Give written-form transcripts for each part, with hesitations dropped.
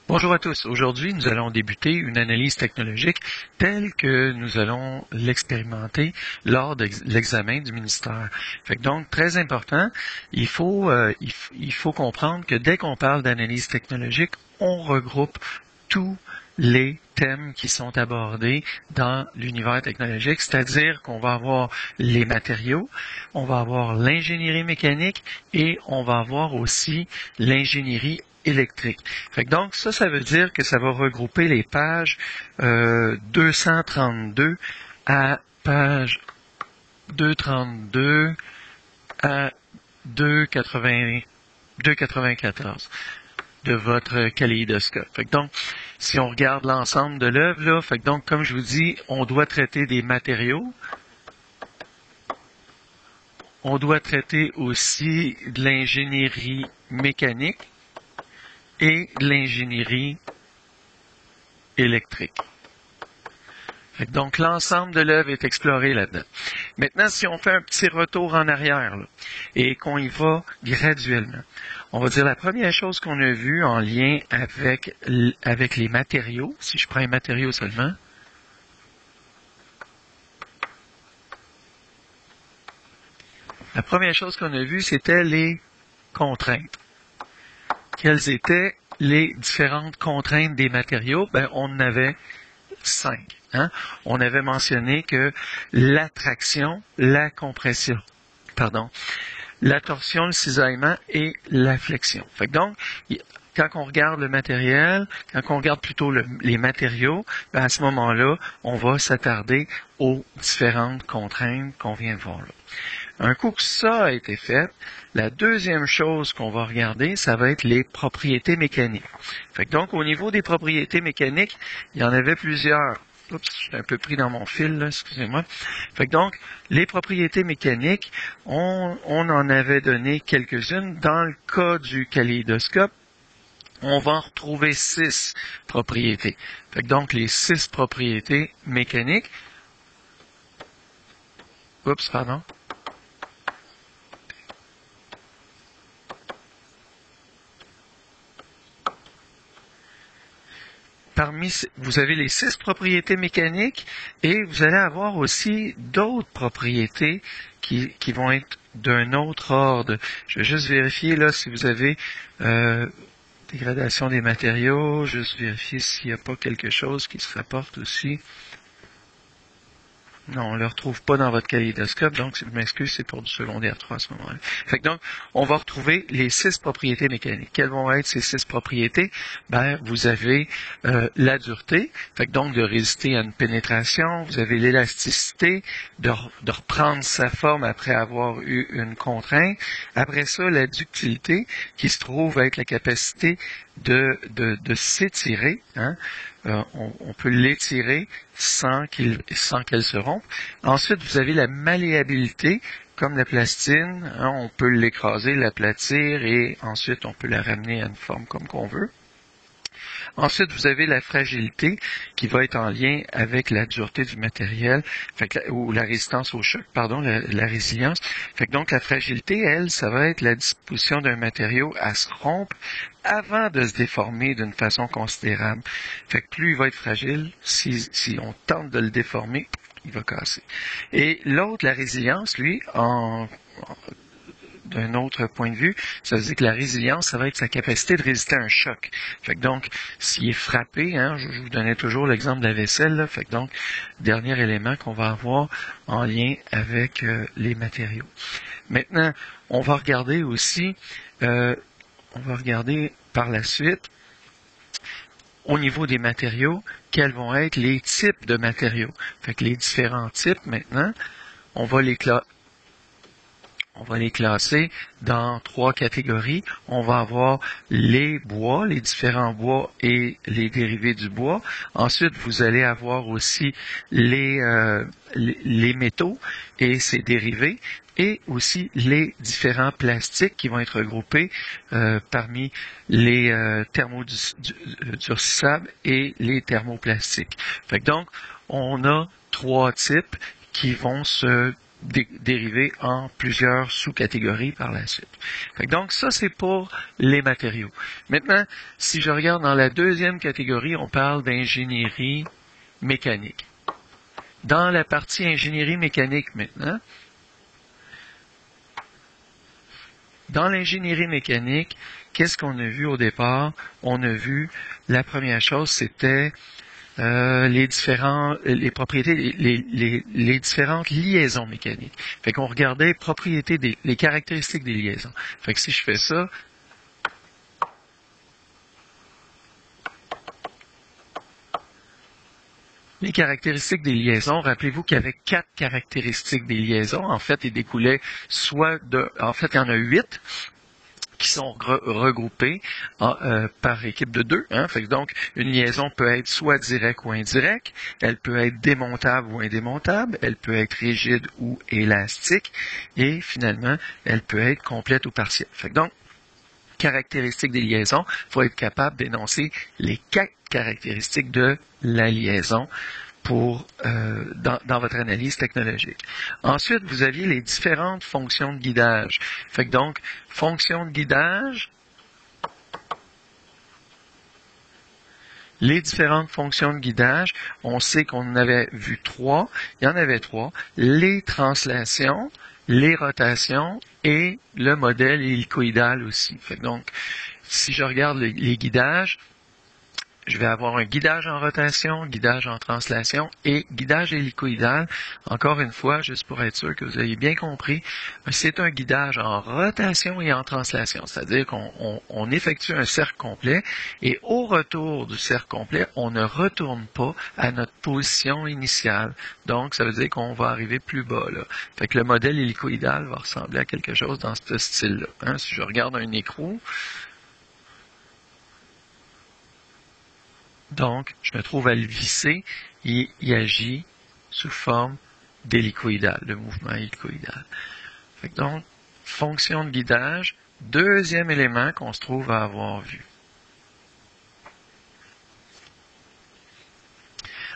Bonjour à tous. Aujourd'hui, nous allons débuter une analyse technologique telle que nous allons l'expérimenter lors de l'examen du ministère. Donc, très important, il faut comprendre que dès qu'on parle d'analyse technologique, on regroupe tous les thèmes qui sont abordés dans l'univers technologique, c'est-à-dire qu'on va avoir les matériaux, on va avoir l'ingénierie mécanique et on va avoir aussi l'ingénierie électrique. Donc ça veut dire que ça va regrouper les pages 232 à page 232 à 294 de votre kaléidoscope. Donc, si on regarde l'ensemble de l'œuvre, là, donc, comme je vous dis, on doit traiter des matériaux. On doit traiter aussi de l'ingénierie mécanique et de l'ingénierie électrique. Donc, l'ensemble de l'œuvre est exploré là-dedans. Maintenant, si on fait un petit retour en arrière là, et qu'on y va graduellement, on va dire la première chose qu'on a vue en lien avec les matériaux, si je prends un matériau seulement, la première chose qu'on a vue, c'était les contraintes. Quelles étaient les différentes contraintes des matériaux? On en avait 5. On avait mentionné que l'attraction, la compression, la torsion, le cisaillement et la flexion. Donc, quand on regarde le matériel, quand on regarde plutôt les matériaux, à ce moment-là, on va s'attarder aux différentes contraintes qu'on vient de voir là. Un coup que ça a été fait, la deuxième chose qu'on va regarder, ça va être les propriétés mécaniques. Donc, au niveau des propriétés mécaniques, il y en avait plusieurs. Oups, je suis un peu pris dans mon fil, là, excusez-moi. Donc, les propriétés mécaniques, on en avait donné quelques-unes. Dans le cas du kaléidoscope, on va en retrouver 6 propriétés. Donc, les 6 propriétés mécaniques. Oups, pardon. Vous avez les 6 propriétés mécaniques et vous allez avoir aussi d'autres propriétés qui vont être d'un autre ordre. Je vais juste vérifier là si vous avez dégradation des matériaux, juste vérifier s'il n'y a pas quelque chose qui se rapporte aussi. Non, on ne le retrouve pas dans votre kaléidoscope, donc je m'excuse, c'est pour du secondaire 3 à ce moment-là. Donc, on va retrouver les 6 propriétés mécaniques. Quelles vont être ces 6 propriétés? Vous avez la dureté, donc de résister à une pénétration, vous avez l'élasticité, de reprendre sa forme après avoir eu une contrainte. Après ça, la ductilité, qui se trouve être la capacité de s'étirer, on peut l'étirer sans qu'elle se rompe. Ensuite, vous avez la malléabilité, comme la plastine, on peut l'écraser, l'aplatir et ensuite on peut la ramener à une forme comme qu'on veut. Ensuite, vous avez la fragilité qui va être en lien avec la dureté du matériel, ou la résistance au choc, la résilience. Donc, la fragilité, elle, ça va être la disposition d'un matériau à se rompre avant de se déformer d'une façon considérable. Plus il va être fragile, si on tente de le déformer, il va casser. Et l'autre, la résilience, lui, d'un autre point de vue, ça veut dire que la résilience, ça va être sa capacité de résister à un choc. Donc, s'il est frappé, je vous donnais toujours l'exemple de la vaisselle, là, donc, dernier élément qu'on va avoir en lien avec les matériaux. Maintenant, on va regarder aussi, par la suite, au niveau des matériaux, quels vont être les types de matériaux. Les différents types, maintenant, on va les classer dans 3 catégories. On va avoir les bois, les différents bois et les dérivés du bois. Ensuite, vous allez avoir aussi les métaux et ses dérivés, et aussi les différents plastiques qui vont être regroupés parmi les thermodurcissables et les thermoplastiques. Donc, on a 3 types qui vont se dériver en plusieurs sous-catégories par la suite. Donc ça, c'est pour les matériaux. Maintenant, si je regarde dans la deuxième catégorie, on parle d'ingénierie mécanique. Dans la partie ingénierie mécanique maintenant, dans l'ingénierie mécanique, qu'est-ce qu'on a vu au départ? On a vu, la première chose, c'était les propriétés, les différentes liaisons mécaniques. Fait qu'on regardait les caractéristiques des liaisons. Fait que si je fais ça, les caractéristiques des liaisons, rappelez-vous qu'il y avait 4 caractéristiques des liaisons. En fait, il découlait en fait, il y en a 8 qui sont regroupés par équipe de 2. Fait que donc, une liaison peut être soit directe ou indirecte, elle peut être démontable ou indémontable, elle peut être rigide ou élastique, et finalement, elle peut être complète ou partielle. Fait que donc, caractéristiques des liaisons, il faut être capable d'énoncer les 4 caractéristiques de la liaison dans votre analyse technologique. Ensuite, vous aviez les différentes fonctions de guidage. Fait que donc, fonction de guidage, les différentes fonctions de guidage, on sait qu'on en avait vu 3. Il y en avait 3. Les translations, les rotations et le modèle hélicoïdal aussi. Fait que donc, si je regarde les guidages, je vais avoir un guidage en rotation, guidage en translation et guidage hélicoïdal. Encore une fois, juste pour être sûr que vous ayez bien compris, c'est un guidage en rotation et en translation. C'est-à-dire qu'on effectue un cercle complet et au retour du cercle complet, on ne retourne pas à notre position initiale. Donc, ça veut dire qu'on va arriver plus bas, là. Fait que le modèle hélicoïdal va ressembler à quelque chose dans ce style-là. Si je regarde un écrou, donc, je me trouve à le visser et il agit sous forme d'hélicoïdal, le mouvement hélicoïdal. Fait que donc, fonction de guidage, deuxième élément qu'on se trouve à avoir vu.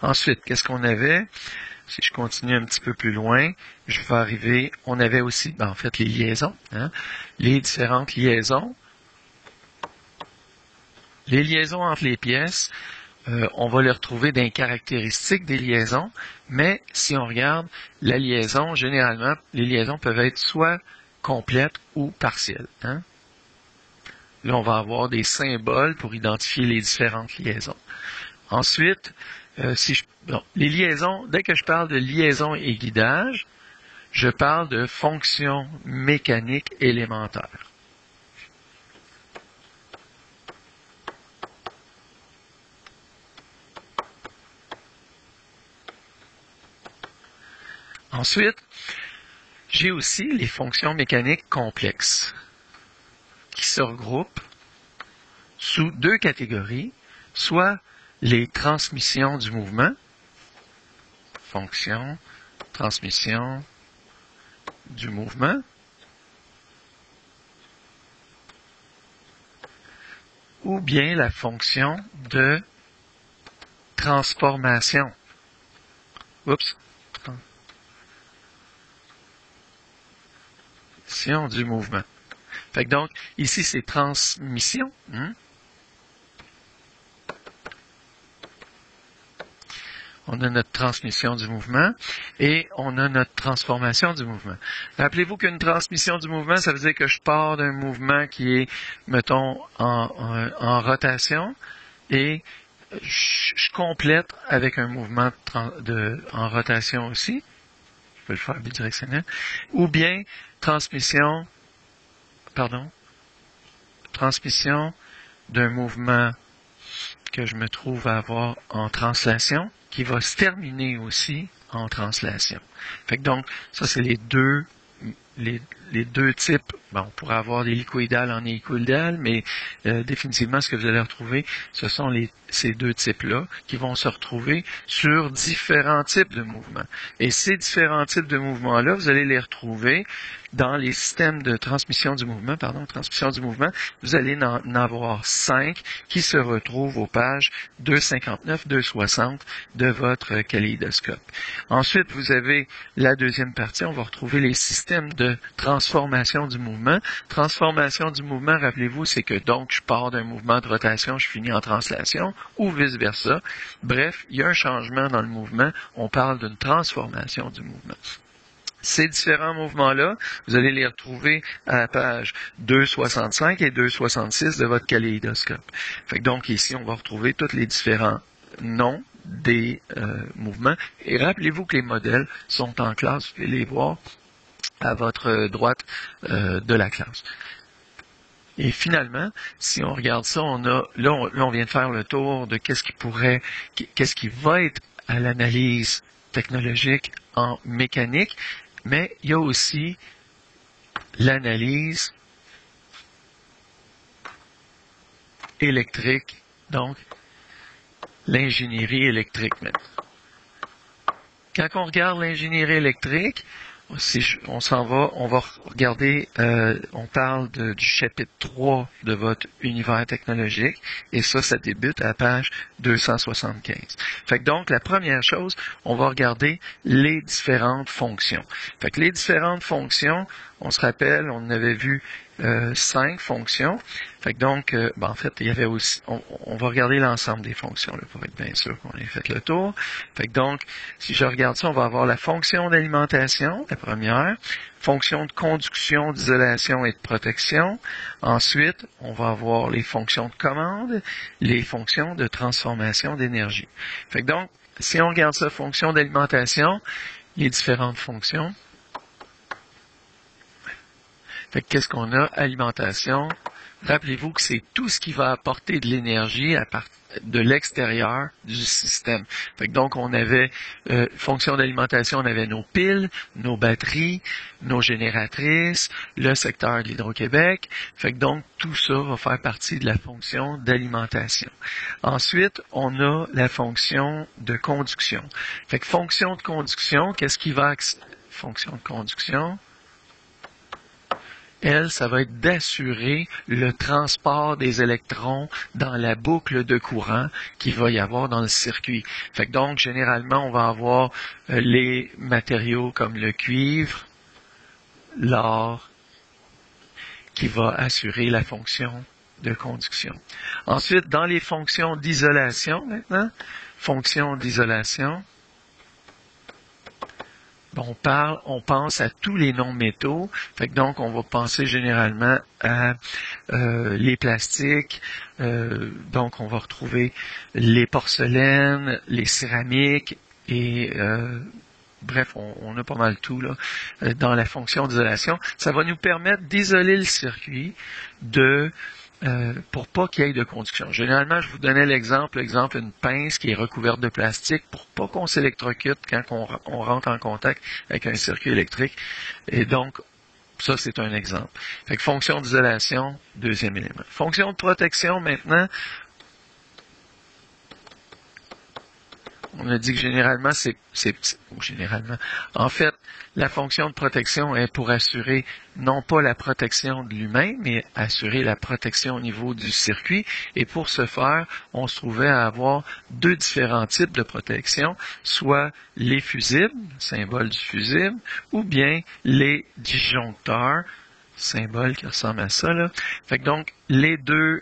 Ensuite, qu'est-ce qu'on avait? Si je continue un petit peu plus loin, je vais arriver, on avait aussi, en fait, les liaisons, les différentes liaisons. Les liaisons entre les pièces, on va les retrouver dans les caractéristiques des liaisons, mais si on regarde la liaison, généralement, les liaisons peuvent être soit complètes ou partielles. Là, on va avoir des symboles pour identifier les différentes liaisons. Ensuite, les liaisons, dès que je parle de liaison et guidage, je parle de fonctions mécaniques élémentaires. Ensuite, j'ai aussi les fonctions mécaniques complexes qui se regroupent sous 2 catégories, soit les transmissions du mouvement, fonction, transmission du mouvement, ou bien la fonction de transformation. Du mouvement. Fait que donc, ici, c'est transmission. On a notre transmission du mouvement et on a notre transformation du mouvement. Rappelez-vous qu'une transmission du mouvement, ça veut dire que je pars d'un mouvement qui est, mettons, en rotation et je complète avec un mouvement en rotation aussi. Je peux le faire bidirectionnel. Ou bien transmission d'un mouvement que je me trouve à avoir en translation, qui va se terminer aussi en translation. Fait que donc, ça c'est les deux types. Bon, on pourrait avoir l'hélicoïdal en hélicoïdal, mais définitivement, ce que vous allez retrouver, ce sont ces 2 types-là qui vont se retrouver sur différents types de mouvements. Et ces différents types de mouvements-là, vous allez les retrouver dans les systèmes de transmission du mouvement, vous allez en avoir 5 qui se retrouvent aux pages 259, 260 de votre kaléidoscope. Ensuite, vous avez la deuxième partie, on va retrouver les systèmes de transformation du mouvement. Transformation du mouvement, rappelez-vous, c'est que donc je pars d'un mouvement de rotation, je finis en translation, ou vice-versa. Bref, il y a un changement dans le mouvement, on parle d'une transformation du mouvement. Ces différents mouvements-là, vous allez les retrouver à la page 265 et 266 de votre kaléidoscope. Fait que donc ici, on va retrouver tous les différents noms des mouvements. Et rappelez-vous que les modèles sont en classe, vous pouvez les voir à votre droite de la classe. Et finalement, si on regarde ça, on vient de faire le tour de qu'est-ce qui va être à l'analyse technologique en mécanique, mais il y a aussi l'analyse électrique, donc l'ingénierie électrique maintenant. Quand on regarde l'ingénierie électrique, on va regarder, on parle du chapitre 3 de votre univers technologique, et ça débute à la page 275. Fait que donc, la première chose, on va regarder les différentes fonctions. Fait que les différentes fonctions, on se rappelle, on avait vu 5 fonctions. Fait que donc, en fait, il y avait aussi, on va regarder l'ensemble des fonctions là, pour être bien sûr qu'on ait fait le tour. Fait que donc, si je regarde ça, on va avoir la fonction d'alimentation, la première, fonction de conduction, d'isolation et de protection. Ensuite, on va avoir les fonctions de commande, les fonctions de transformation d'énergie. Fait que donc, si on regarde ça, fonction d'alimentation, les différentes fonctions. Fait que qu'est-ce qu'on a? Alimentation. Rappelez-vous que c'est tout ce qui va apporter de l'énergie à partir de l'extérieur du système. Fait que donc, on avait fonction d'alimentation, on avait nos piles, nos batteries, nos génératrices, le secteur de l'Hydro-Québec. Fait que donc, tout ça va faire partie de la fonction d'alimentation. Ensuite, on a la fonction de conduction. Fait que fonction de conduction, qu'est-ce qui va... Fonction de conduction... Elle, ça va être d'assurer le transport des électrons dans la boucle de courant qu'il va y avoir dans le circuit. Fait que donc, généralement, on va avoir les matériaux comme le cuivre, l'or, qui va assurer la fonction de conduction. Ensuite, dans les fonctions d'isolation, maintenant, fonction d'isolation, on pense à tous les non-métaux. Fait que donc, on va penser généralement à les plastiques. Donc, on va retrouver les porcelaines, les céramiques et bref, on a pas mal tout là dans la fonction d'isolation. Ça va nous permettre d'isoler le circuit pour pas qu'il y ait de conduction. Généralement, je vous donnais l'exemple d'une pince qui est recouverte de plastique pour pas qu'on s'électrocute quand on rentre en contact avec un circuit électrique. Et donc, ça, c'est un exemple. Fait que fonction d'isolation, deuxième élément. Fonction de protection, maintenant, on a dit que généralement, en fait, la fonction de protection est pour assurer non pas la protection de l'humain, mais assurer la protection au niveau du circuit. Et pour ce faire, on se trouvait à avoir deux différents types de protection, soit les fusibles, symbole du fusible, ou bien les disjoncteurs, symbole qui ressemble à ça, là. Fait que donc, les deux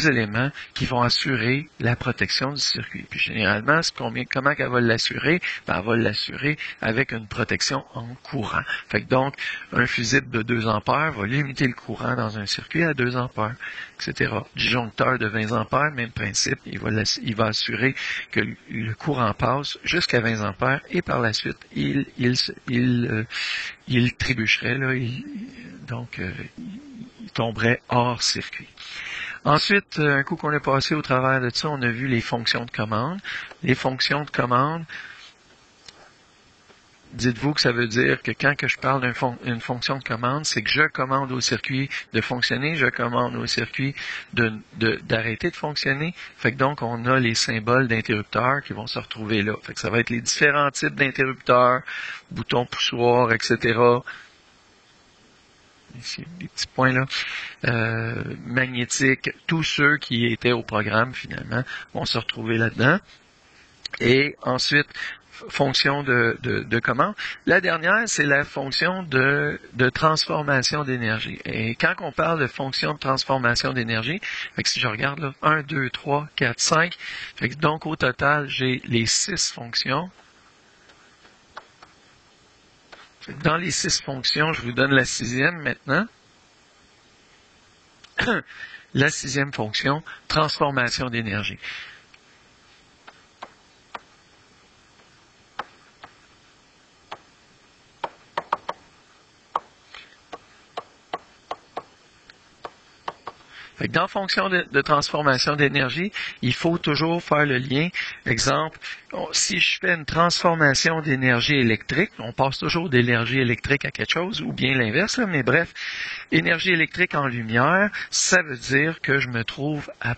éléments qui vont assurer la protection du circuit. Puis généralement, comment qu'elle va l'assurer? Ben, elle va l'assurer avec une protection en courant. Fait que donc, un fusible de 2 ampères va limiter le courant dans un circuit à 2 ampères, etc. Disjoncteur de 20 ampères, même principe, il va assurer que le courant passe jusqu'à 20 ampères et par la suite, il trébucherait, là, il tomberait hors circuit. Ensuite, un coup qu'on est passé au travers de ça, on a vu les fonctions de commande. Les fonctions de commande, dites-vous que ça veut dire que quand que je parle d'une fonction de commande, c'est que je commande au circuit de fonctionner, je commande au circuit d'arrêter de fonctionner. Fait que donc, on a les symboles d'interrupteurs qui vont se retrouver là. Fait que ça va être les différents types d'interrupteurs, boutons poussoirs, etc., ici, des petits points là, magnétiques, tous ceux qui étaient au programme finalement vont se retrouver là-dedans. Et ensuite, fonction de commande. La dernière, c'est la fonction de transformation d'énergie. Et quand on parle de fonction de transformation d'énergie, si je regarde là, 1, 2, 3, 4, 5, donc au total, j'ai les 6 fonctions. Dans les 6 fonctions, je vous donne la 6e maintenant. La 6e fonction, transformation d'énergie. Dans fonction de transformation d'énergie, il faut toujours faire le lien. Exemple, si je fais une transformation d'énergie électrique, on passe toujours d'énergie électrique à quelque chose, ou bien l'inverse, mais bref, énergie électrique en lumière, ça veut dire que je me trouve à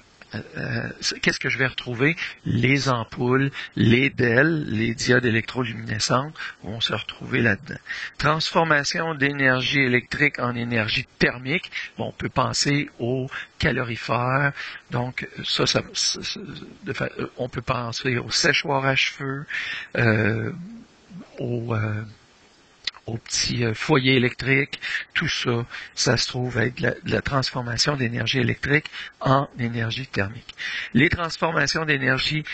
qu'est-ce que je vais retrouver? Les ampoules, les DEL, les diodes électroluminescentes vont se retrouver là-dedans. Transformation d'énergie électrique en énergie thermique. Bon, on peut penser aux calorifères. Donc, on peut penser au séchoir à cheveux, aux petits foyers électriques, tout ça, ça se trouve être de la transformation d'énergie électrique en énergie thermique. Les transformations d'énergie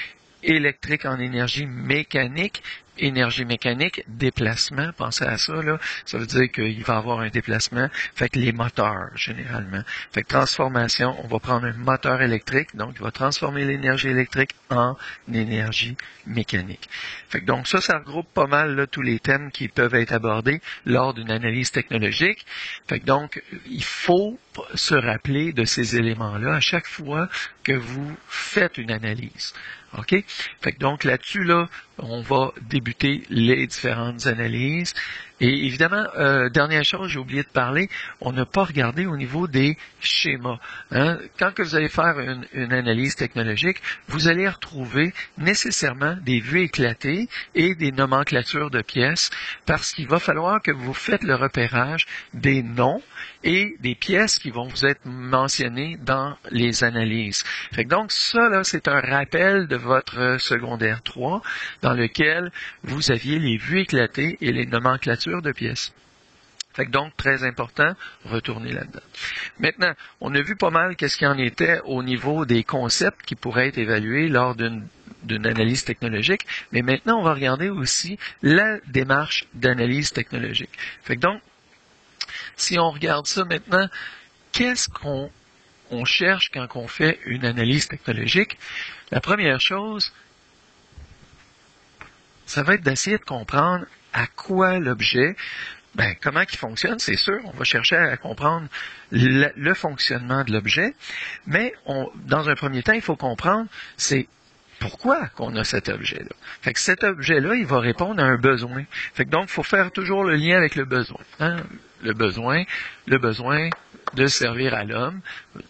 électrique en énergie mécanique, déplacement, pensez à ça, là, ça veut dire qu'il va y avoir un déplacement, fait que les moteurs, généralement. Fait que transformation, on va prendre un moteur électrique, donc il va transformer l'énergie électrique en énergie mécanique. Fait que donc ça regroupe pas mal là, tous les thèmes qui peuvent être abordés lors d'une analyse technologique. Fait que donc, il faut se rappeler de ces éléments-là à chaque fois que vous faites une analyse. OK? Fait que donc là-dessus, là, on va débuter les différentes analyses. Et évidemment, dernière chose, j'ai oublié de parler, on n'a pas regardé au niveau des schémas. Hein? Quand que vous allez faire une analyse technologique, vous allez retrouver nécessairement des vues éclatées et des nomenclatures de pièces, parce qu'il va falloir que vous faites le repérage des noms et des pièces qui vont vous être mentionnées dans les analyses. Fait que donc, ça, là, c'est un rappel de votre secondaire 3, dans lequel vous aviez les vues éclatées et les nomenclatures de pièces. Fait que donc, très important, retournez là-dedans. Maintenant, on a vu pas mal qu'est-ce qu'il en était au niveau des concepts qui pourraient être évalués lors d'une analyse technologique, mais maintenant, on va regarder aussi la démarche d'analyse technologique. Fait que donc, si on regarde ça maintenant, qu'est-ce qu'on cherche quand on fait une analyse technologique? La première chose, ça va être d'essayer de comprendre à quoi l'objet, comment il fonctionne, c'est sûr, on va chercher à comprendre le fonctionnement de l'objet, mais dans un premier temps, il faut comprendre, c'est pourquoi qu'on a cet objet-là. Fait que cet objet-là, il va répondre à un besoin. Fait que donc, il faut faire toujours le lien avec le besoin. Hein? Le besoin de servir à l'homme,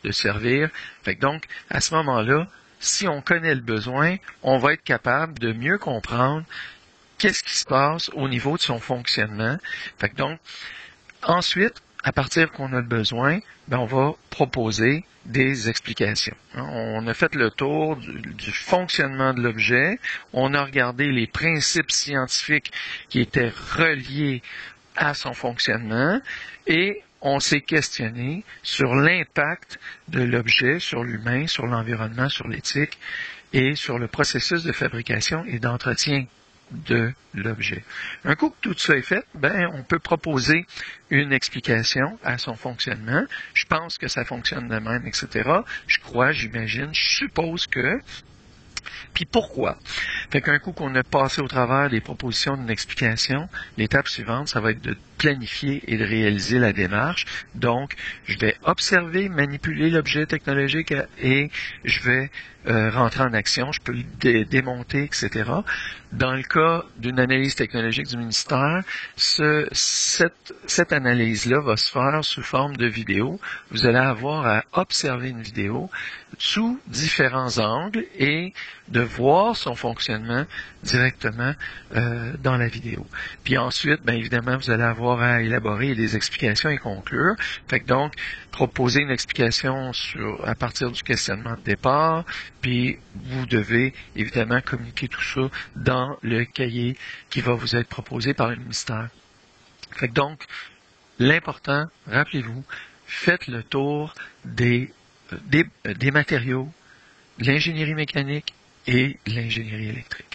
de servir. Fait que donc, à ce moment-là, si on connaît le besoin, on va être capable de mieux comprendre qu'est-ce qui se passe au niveau de son fonctionnement. Fait que donc, ensuite, à partir qu'on a le besoin, on va proposer des explications. On a fait le tour du fonctionnement de l'objet, on a regardé les principes scientifiques qui étaient reliés à son fonctionnement et on s'est questionné sur l'impact de l'objet sur l'humain, sur l'environnement, sur l'éthique et sur le processus de fabrication et d'entretien de l'objet. Un coup que tout ça est fait, on peut proposer une explication à son fonctionnement. Je pense que ça fonctionne de même, etc. Je crois, j'imagine, je suppose que. Puis pourquoi? Fait qu'un coup qu'on a passé au travers des propositions d'une explication, l'étape suivante, ça va être de planifier et de réaliser la démarche. Donc, je vais observer, manipuler l'objet technologique et je vais rentrer en action, je peux le démonter, etc. Dans le cas d'une analyse technologique du ministère, cette analyse-là va se faire sous forme de vidéo. Vous allez avoir à observer une vidéo sous différents angles et de voir son fonctionnement directement dans la vidéo. Puis ensuite, évidemment, vous allez avoir avoir à élaborer des explications et conclure. Fait que donc, proposer une explication à partir du questionnement de départ, puis vous devez évidemment communiquer tout ça dans le cahier qui va vous être proposé par le ministère. Fait que donc, l'important, rappelez-vous, faites le tour des matériaux, l'ingénierie mécanique et l'ingénierie électrique.